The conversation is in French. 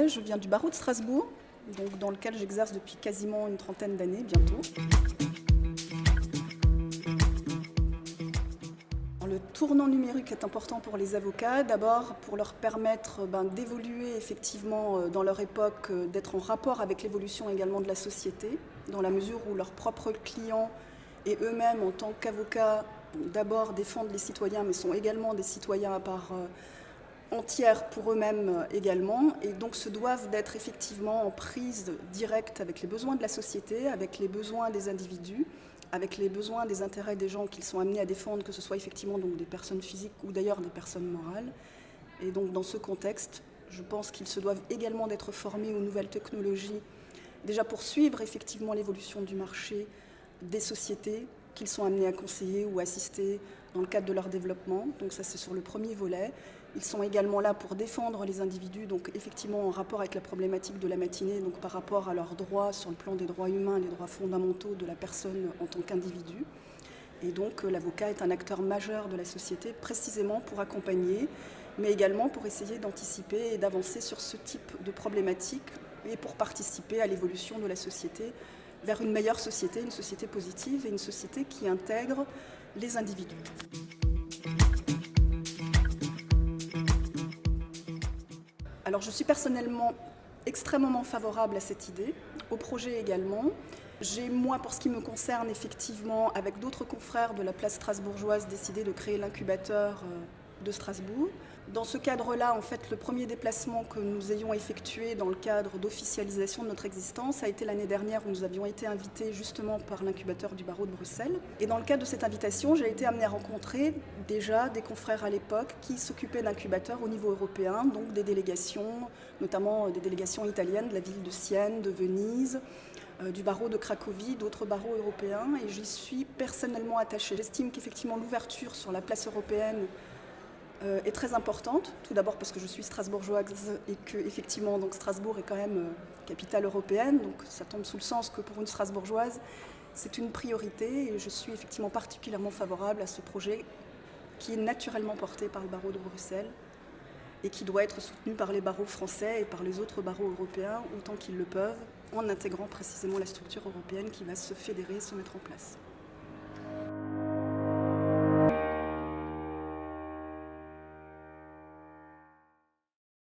je viens du barreau de Strasbourg, donc dans lequel j'exerce depuis quasiment une trentaine d'années bientôt. Le tournant numérique est important pour les avocats, d'abord pour leur permettre d'évoluer effectivement dans leur époque, d'être en rapport avec l'évolution également de la société, dans la mesure où leurs propres clients et eux-mêmes en tant qu'avocats, d'abord défendent les citoyens, mais sont également des citoyens à part entière pour eux-mêmes également, et donc se doivent d'être effectivement en prise directe avec les besoins de la société, avec les besoins des individus, avec les besoins des intérêts des gens qu'ils sont amenés à défendre, que ce soit effectivement donc des personnes physiques ou d'ailleurs des personnes morales. Et donc dans ce contexte, je pense qu'ils se doivent également d'être formés aux nouvelles technologies, déjà pour suivre effectivement l'évolution du marché des sociétés qu'ils sont amenés à conseiller ou assister dans le cadre de leur développement. Donc ça, c'est sur le premier volet. Ils sont également là pour défendre les individus, donc effectivement en rapport avec la problématique de la matinée, donc par rapport à leurs droits sur le plan des droits humains, les droits fondamentaux de la personne en tant qu'individu. Et donc l'avocat est un acteur majeur de la société précisément pour accompagner, mais également pour essayer d'anticiper et d'avancer sur ce type de problématiques et pour participer à l'évolution de la société vers une meilleure société, une société positive et une société qui intègre les individus. Alors je suis personnellement extrêmement favorable à cette idée, au projet également. J'ai, moi, pour ce qui me concerne, effectivement, avec d'autres confrères de la place strasbourgeoise, décidé de créer l'incubateur de Strasbourg. Dans ce cadre-là, en fait, le premier déplacement que nous ayons effectué dans le cadre d'officialisation de notre existence a été l'année dernière où nous avions été invités justement par l'incubateur du barreau de Bruxelles. Et dans le cadre de cette invitation, j'ai été amenée à rencontrer déjà des confrères à l'époque qui s'occupaient d'incubateurs au niveau européen, donc des délégations, notamment des délégations italiennes de la ville de Sienne, de Venise, du barreau de Cracovie, d'autres barreaux européens, et j'y suis personnellement attachée. J'estime qu'effectivement l'ouverture sur la place européenne est très importante, tout d'abord parce que je suis strasbourgeoise et que effectivement donc Strasbourg est quand même capitale européenne, donc ça tombe sous le sens que pour une strasbourgeoise c'est une priorité, et je suis effectivement particulièrement favorable à ce projet qui est naturellement porté par le barreau de Bruxelles et qui doit être soutenu par les barreaux français et par les autres barreaux européens autant qu'ils le peuvent, en intégrant précisément la structure européenne qui va se fédérer et se mettre en place.